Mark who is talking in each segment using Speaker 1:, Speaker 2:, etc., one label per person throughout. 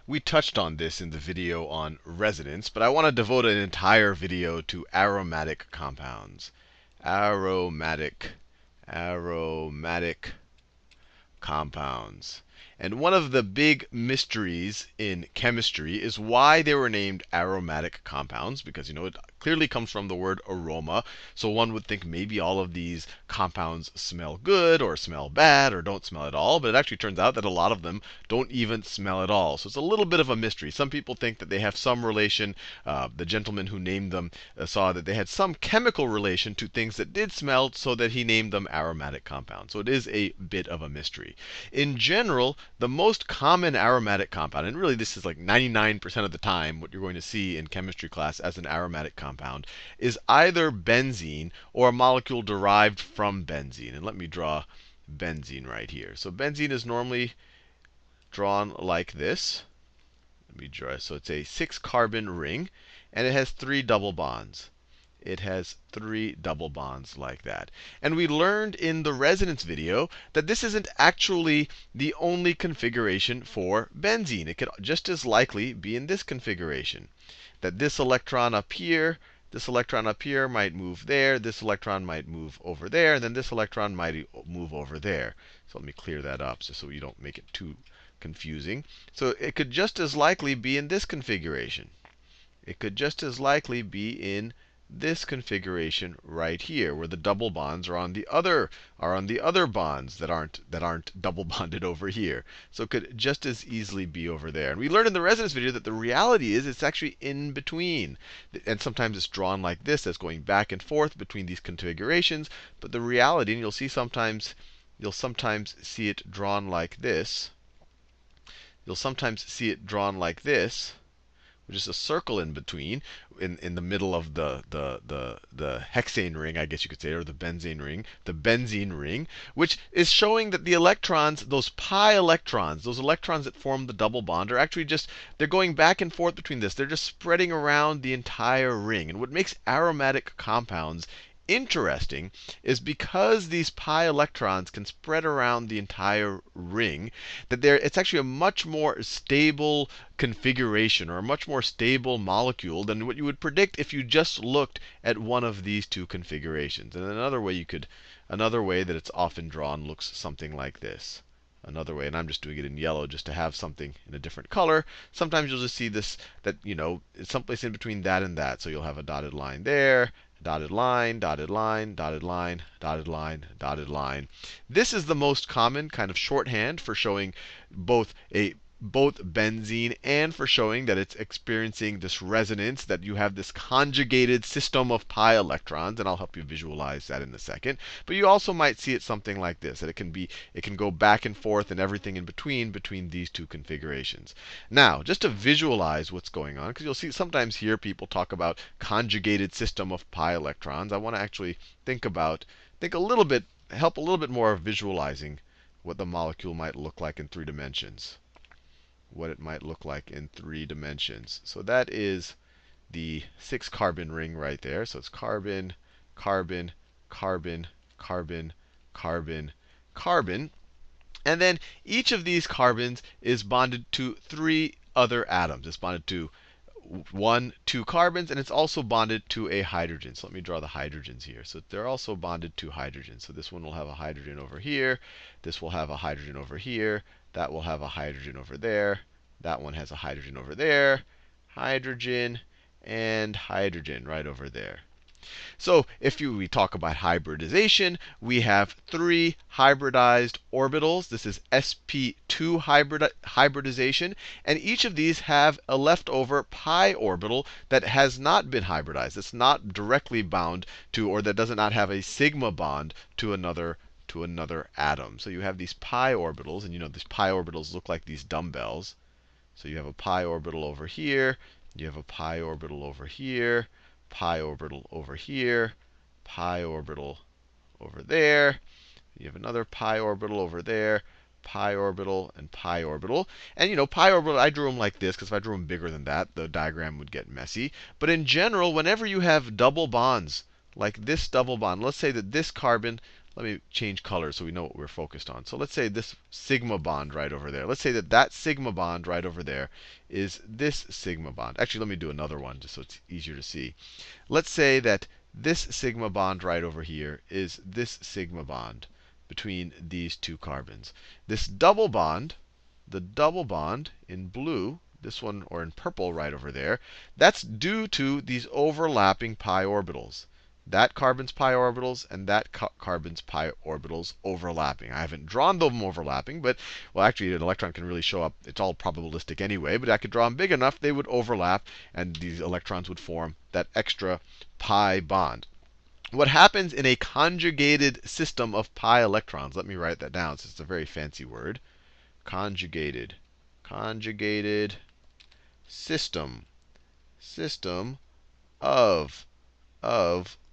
Speaker 1: We touched on this in the video on resonance, but I want to devote an entire video to aromatic compounds. Aromatic compounds. And one of the big mysteries in chemistry is why they were named aromatic compounds, because it clearly comes from the word aroma. So one would think maybe all of these compounds smell good or smell bad or don't smell at all, but it actually turns out that a lot of them don't even smell at all. So it's a little bit of a mystery. Some people think that they have some relation. The gentleman who named them saw that they had some chemical relation to things that did smell, so that he named them aromatic compounds. So it is a bit of a mystery. In general, the most common aromatic compound, and really this is like 99% of the time what you're going to see in chemistry class as an aromatic compound, is either benzene or a molecule derived from benzene. And let me draw benzene right here. So benzene is normally drawn like this. Let me draw. So it's a 6-carbon ring, and it has 3 double bonds. It has 3 double bonds like that. And we learned in the resonance video that this isn't actually the only configuration for benzene. It could just as likely be in this configuration. That this electron up here might move there, this electron might move over there, and then this electron might move over there. So let me clear that up just so you don't make it too confusing. So it could just as likely be in this configuration. It could just as likely be in this configuration right here, where the double bonds are on the other bonds that aren't double bonded over here. So it could just as easily be over there. And we learned in the resonance video that the reality is it's actually in between. And sometimes it's drawn like this, as going back and forth between these configurations. But the reality, and you'll sometimes see it drawn like this. You'll sometimes see it drawn like this, which is a circle in between, in the middle of the hexane ring, I guess you could say, or the benzene ring, which is showing that the electrons, those pi electrons, those electrons that form the double bond, are actually they're going back and forth between this. They're just spreading around the entire ring. And what makes aromatic compounds interesting is because these pi electrons can spread around the entire ring, that it's actually a much more stable configuration, or a much more stable molecule than what you would predict if you just looked at one of these two configurations. And another way that it's often drawn looks something like this. Another way, and I'm just doing it in yellow just to have something in a different color. Sometimes you'll just see this, that it's someplace in between that and that. So you'll have a dotted line there, dotted line, dotted line, dotted line, dotted line, dotted line. This is the most common kind of shorthand for showing both benzene and for showing that it's experiencing this resonance, that you have this conjugated system of pi electrons, and I'll help you visualize that in a second. But you also might see it something like this, that it can go back and forth and everything in between these two configurations. Now, just to visualize what's going on, because you'll see sometimes hear people talk about conjugated system of pi electrons, I want to actually help a little bit more of visualizing what the molecule might look like in 3 dimensions. What it might look like in 3 dimensions. So that is the 6-carbon ring right there. So it's carbon, carbon, carbon, carbon, carbon, carbon. And then each of these carbons is bonded to 3 other atoms. It's bonded to 2 carbons, and it's also bonded to a hydrogen. So let me draw the hydrogens here. So they're also bonded to hydrogen. So this one will have a hydrogen over here. This will have a hydrogen over here. That will have a hydrogen over there. That one has a hydrogen over there. Hydrogen and hydrogen right over there. So if we talk about hybridization, we have 3 hybridized orbitals. This is sp2 hybridization. And each of these have a leftover pi orbital that has not been hybridized. It's not directly bound to, or that does not have a sigma bond to another atom. So you have these pi orbitals, and these pi orbitals look like these dumbbells. So you have a pi orbital over here. You have a pi orbital over here. Pi orbital over here. Pi orbital over there. You have another pi orbital over there. Pi orbital and pi orbital. And pi orbital, I drew them like this, because if I drew them bigger than that, the diagram would get messy. But in general, whenever you have double bonds, like this double bond, let's say that this carbon, let me change colors so we know what we're focused on. So let's say this sigma bond right over there. Let's say that that sigma bond right over there is this sigma bond. Actually, let me do another one just so it's easier to see. Let's say that this sigma bond right over here is this sigma bond between these two carbons. This double bond, the double bond in blue, this one, or in purple right over there, that's due to these overlapping pi orbitals. That carbon's pi orbitals and that carbon's pi orbitals overlapping. I haven't drawn them overlapping, but, well, actually, an electron can really show up. It's all probabilistic anyway, but I could draw them big enough, they would overlap, and these electrons would form that extra pi bond. What happens in a conjugated system of pi electrons, let me write that down since it's a very fancy word. Conjugated. Conjugated system. System of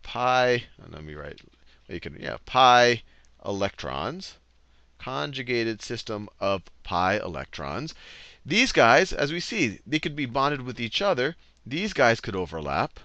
Speaker 1: pi, let me write, you can, yeah, pi electrons. Conjugated system of pi electrons. These guys, as we see, they could be bonded with each other. These guys could overlap.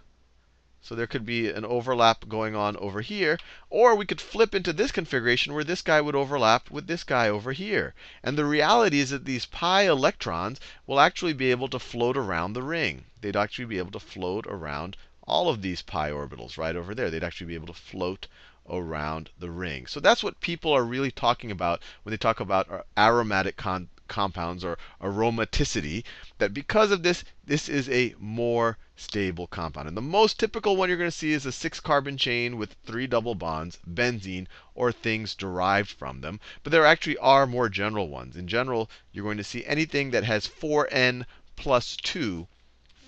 Speaker 1: So there could be an overlap going on over here. Or we could flip into this configuration where this guy would overlap with this guy over here. And the reality is that these pi electrons will actually be able to float around the ring. They'd actually be able to float around all of these pi orbitals right over there. They'd actually be able to float around the ring. So that's what people are really talking about when they talk about aromatic compounds or aromaticity, that because of this, this is a more stable compound. And the most typical one you're going to see is a 6-carbon chain with 3 double bonds, benzene, or things derived from them. But there actually are more general ones. In general, you're going to see anything that has 4n plus 2,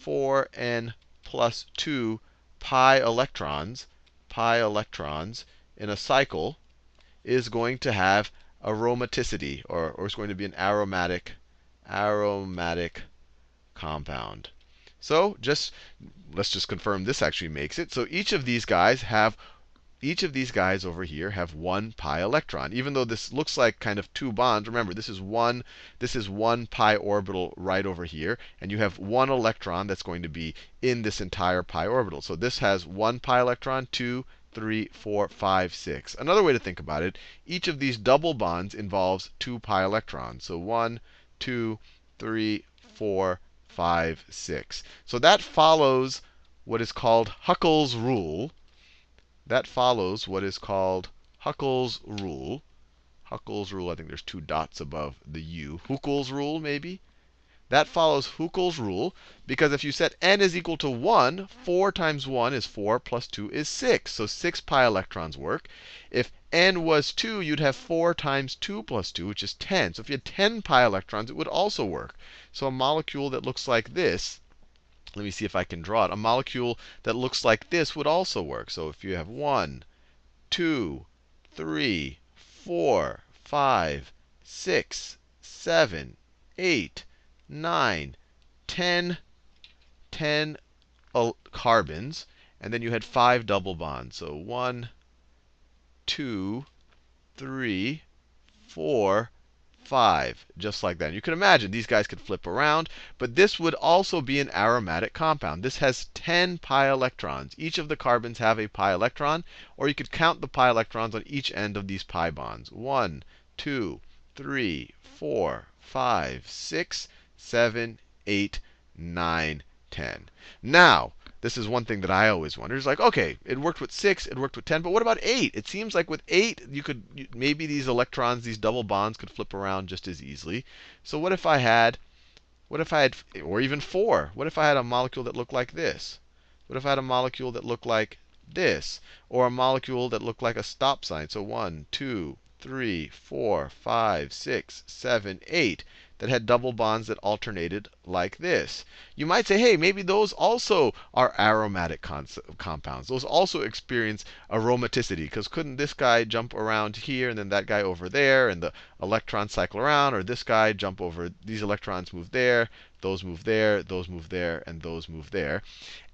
Speaker 1: 4n plus 2 pi electrons in a cycle is going to have aromaticity, or it's going to be an aromatic compound. So let's just confirm this actually makes it. So each of these guys over here have 1 pi electron. Even though this looks like kind of 2 bonds, remember this is one pi orbital right over here, and you have 1 electron that's going to be in this entire pi orbital. So this has 1 pi electron, 2, 3, 4, 5, 6. Another way to think about it, each of these double bonds involves 2 pi electrons. So 1, 2, 3, 4, 5, 6. So that follows what is called Huckel's rule. That follows what is called Huckel's rule. Huckel's rule, I think there's 2 dots above the U. Huckel's rule, maybe? That follows Huckel's rule, because if you set n is equal to 1, 4 times 1 is 4, plus 2 is 6. So 6 pi electrons work. If n was 2, you'd have 4 times 2 plus 2, which is 10. So if you had 10 pi electrons, it would also work. So a molecule that looks like this, let me see if I can draw it. A molecule that looks like this would also work. So if you have 1, 2, 3, 4, 5, 6, 7, 8, 9, 10 carbons, and then you had 5 double bonds. So 1, 2, 3, 4, 5, just like that. And you can imagine these guys could flip around, but this would also be an aromatic compound. This has 10 pi electrons. Each of the carbons have a pi electron, or you could count the pi electrons on each end of these pi bonds. 1, 2, 3, 4, 5, 6, 7, 8, 9, 10. Now, this is one thing that I always wonder. It's like, okay, it worked with 6, it worked with 10, but what about 8? It seems like with 8, maybe these electrons, these double bonds could flip around just as easily. So what if I had, or even 4, what if I had a molecule that looked like this? What if I had a molecule that looked like this? Or a molecule that looked like a stop sign? So 1, 2, 3, 4, 5, 6, 7, 8. That had double bonds that alternated like this. You might say, hey, maybe those also are aromatic compounds. Those also experience aromaticity, because couldn't this guy jump around here and then that guy over there, and the electrons cycle around, or this guy jump over, these electrons move there, those move there, those move there, and those move there.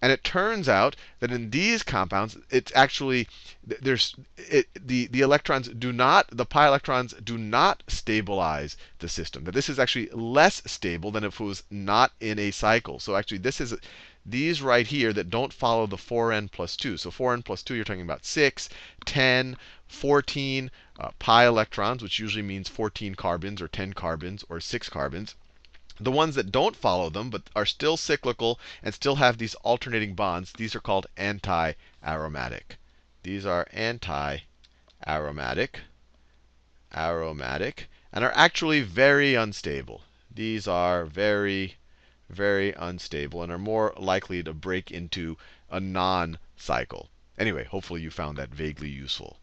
Speaker 1: And it turns out that in these compounds, it's actually the electrons do not, the pi electrons do not stabilize the system. That this is actually less stable than if it was not in a cycle. So actually, this is these right here that don't follow the 4n plus 2. So 4n plus 2, you're talking about 6, 10, 14 pi electrons, which usually means 14 carbons or 10 carbons or 6 carbons. The ones that don't follow them but are still cyclical and still have these alternating bonds, these are called anti-aromatic. These are anti-aromatic, and are actually very unstable. These are very, very unstable and are more likely to break into a non-cycle. Anyway, hopefully you found that vaguely useful.